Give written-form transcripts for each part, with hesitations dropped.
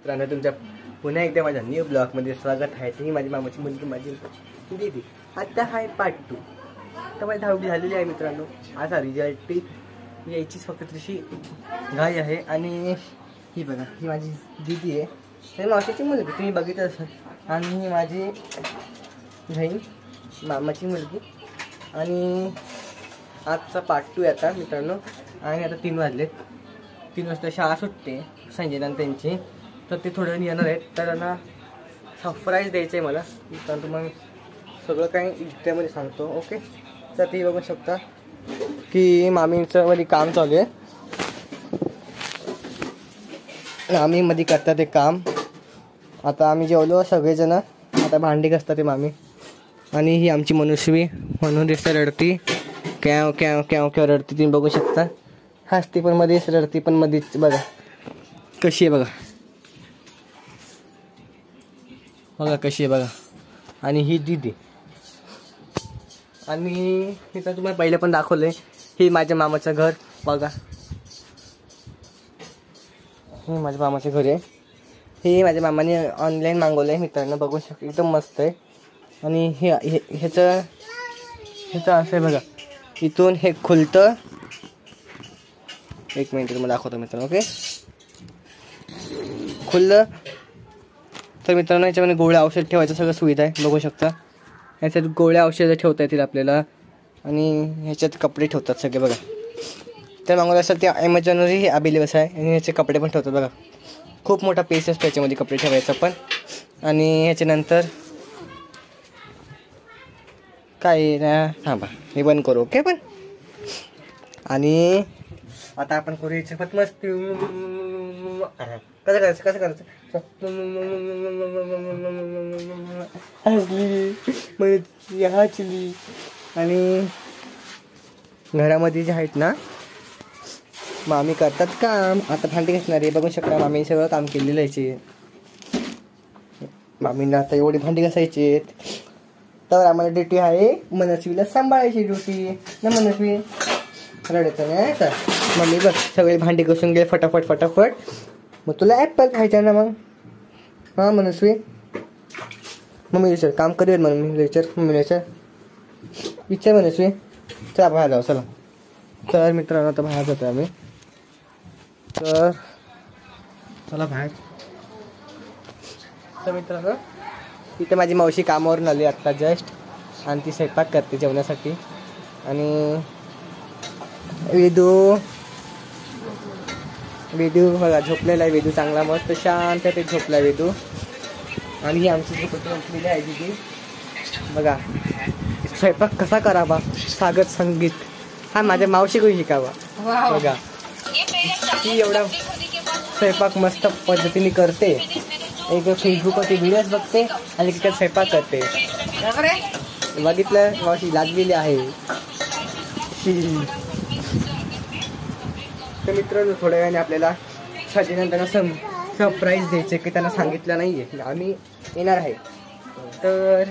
मित्रांनो, तुमच्या पुन्हा एकदा माझ्या न्यू ब्लॉगमध्ये स्वागत आहे. ही माझी मामाची मुलगी, माझी दीदी. आता आहे पार्ट 2. तर माझी 10वी झालेली आहे मित्रांनो. असा रिझल्ट यायचीच फक्त तशी घाई आहे. आणि ही बघा, ही माझी दीदी आहे, तर मावशीची मुलगी तुम्ही बघितलं असाल. आणि ही माझी बहीण, मामाची मुलगी. आणि आजचा पार्ट 2 आता मित्रांनो. आणि आता 3 वाजलेत. 3 वाजता शाळा सुटते संजयदान त्यांची, तर ते थोडं येणार आहेत. तर त्यांना सरप्राईज द्यायचं आहे मला. तर मग सगळं काही डिटेलमध्ये सांगतो. ओके, तर ते बघू शकता की मामींचं मध्ये काम चालू आहे. मामीमध्ये करतात ते काम. आता आम्ही जेवलो सगळेजण. आता भांडी घासतात ते मामी. आणि ही आमची मनुष्यवी म्हणून दिसते रडती, कॅव कॅव कॅव कॅव रडती. तुम्ही बघू शकता. हसती पण मध्येच, रडती पण मध्येच. बघा कशी आहे, बघा बघा कशी आहे बघा. आणि ही दीदी. आणि हे तर तुम्हाला पहिले पण दाखवलंय. हे माझ्या मामाचं घर बघा. हे माझ्या मामाचं घर आहे. हे माझ्या मामाने ऑनलाईन मागवलं आहे मित्रांनो. बघू शकता, एकदम मस्त आहे. आणि ह्याचं असं आहे बघा. इथून हे खुलतं. एक मिनिट तुम्हाला दाखवतो मित्रांनो. ओके, खुललं तर मित्रांनो याच्यामध्ये गोळ्या औषध ठेवायचं सगळं सुविधा आहे. बघू शकता. ह्याच्यात गोळ्या औषधं ठेवता येतील आपल्याला. आणि ह्याच्यात कपडे ठेवतात सगळे बघा. तर मागवलं असेल ते ॲमेझॉनवरही अवेलेबल आहे. आणि ह्याचे कपडे पण ठेवतात बघा. खूप मोठा पेस असतो याच्यामध्ये कपडे ठेवायचा पण. आणि ह्याच्यानंतर काय ना, थांबा हे बंद करू. ओके, पण आणि आता आपण करू याच्यात मस्त. कसं करायचं हसली हसली. आणि घरामध्ये जे आहेत ना मामी करतात काम. आता भांडी घासणारे बघू शकता. मामीने सगळं काम केलेलं आहे. मामींना आता एवढी भांडी घासायची. तर आम्हाला ड्युटी आहे मनस्वीला सांभाळायची ड्युटी ना. मनस्वी रडायचं नाही का. मम्मी बघ सगळे भांडी घासून गेले फटाफट फटाफट. मग तुला ॲपल खायचं ना मग. हां मनस्वी, मम्मी विचार काम करूया. मम्मी विचार, मम्मी विचार मनस्वी. चला बाहेर जाऊ चला. तर मित्रांनो आता बाहेर जातो आम्ही. तर चला बाहेर. तर मित्रांनो इथे माझी मावशी कामावरून आली आत्ता जस्ट. आणि ती स्वयंपाक करते जेवणासाठी. आणि वेदू बघा झोपलेला आहे. वेदू चांगला मस्त शांत ते झोपला आहे वेदू. आणि ही आमची झोपलेली आहे दीदी बघा. स्वयंपाक कसा करावा सागर संगीत हा माझ्या मावशीकडून शिकावा बघा. ती एवढा स्वयंपाक मस्त पद्धतीने करते. एक फेसबुकवरती व्हिडिओज बघते आणि तिकडे स्वयंपाक करते. बघितलं, मावशी लागलेली आहे. तर मित्रांनो थोड्या वेळाने आपल्याला सजनं त्यांना सरप्राईज द्यायचे की त्यांना सांगितलं नाही आहे आम्ही येणार आहे. तर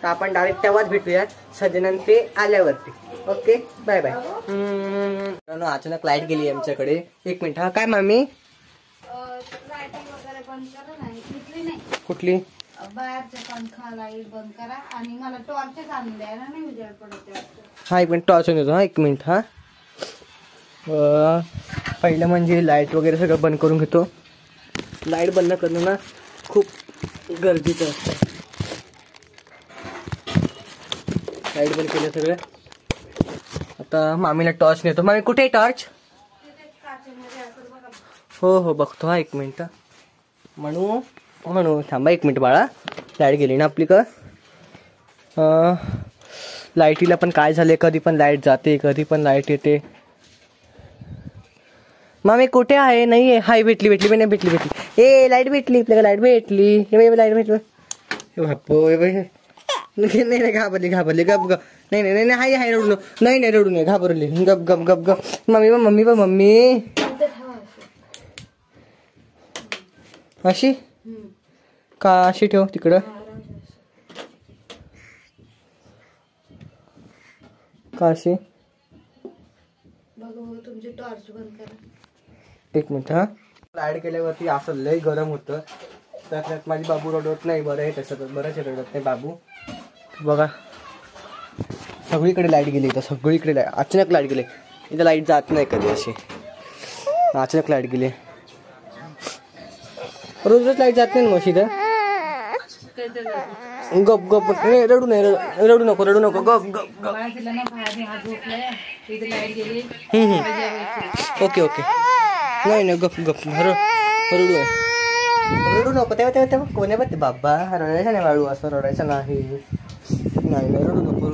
आपण डायरेक्ट तेव्हाच भेटूया सजनं ते आल्यावरती. Okay, bye bye. मित्रांनो अचानक लाईट गेली आमच्याकडे. 1 मिनिट. हा काय मामी, कुठली बाहेरचे पंखा लाईट बंद करा. आणि मला टॉर्चच आणून द्या ना, नाही उजेड पडत. हा 1 मिनिट टॉर्च येतो. हा 1 मिनिट. हा पहिलं म्हणजे लाईट वगैरे सगळं बंद करून घेतो. लाईट बंद करणं ना खूप गरजेचं असतं. लाईट बंद केलं सगळं. आता मामीला टॉर्च नेतो. मामी कुठे आहे टॉर्च? हो हो बघतो. हा 1 मिनिट. म्हणू थांबा 1 मिनिट बाळा. लाईट गेली ना आपली का. लाईटीला पण काय झाले, कधी पण लाईट जाते कधी पण लाईट येते. मामी कुठे आहे? नाही आहे. हाय भेटली पण नाही भेटली. ए लाईट भेटली आपल्याला. लाईट भेटली. लाईट भेटली. नाही घाबरली गप गप. नाही हाय रडू नाही रडू नाही. घाबरली गप गप गप गप. मम्मी अशी का अशी ठेव तिकडं. का अशी तुमची टॉर्च बंद करा. 1 मिनिट. हा लाईट गेल्यावरती असं लय गरम होतं. त्यात माझी बाबू रडत नाही. बरं आहे तसं, बरंच रडत नाही बाबू. बघा सगळीकडे लाईट गेली इथं, सगळीकडे अचानक लाईट गेली. इथं लाईट जात नाही कधी अशी, अचानक लाईट गेली. रोज रोज लाईट जात नाही ना मग इथं. गप गप रडू नाही, रडू नको गप गप गप. ओके ओके नाही नाही गप गप रडू आहे. रडू नको तेव्हा कोणी बघते बाबा रडायचं नाही बाळू, असं रडायचं नाही. नाही रडू नको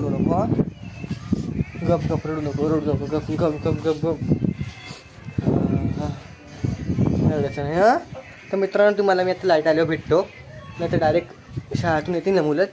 गप गप रडू नको गप गप गप गप गप रडायचं नाही. हां तर मित्रांनो तुम्हाला मी आता लाईट आल्यावर भेटतो, नाही तर डायरेक्ट शाळेतून येतील ना मुलं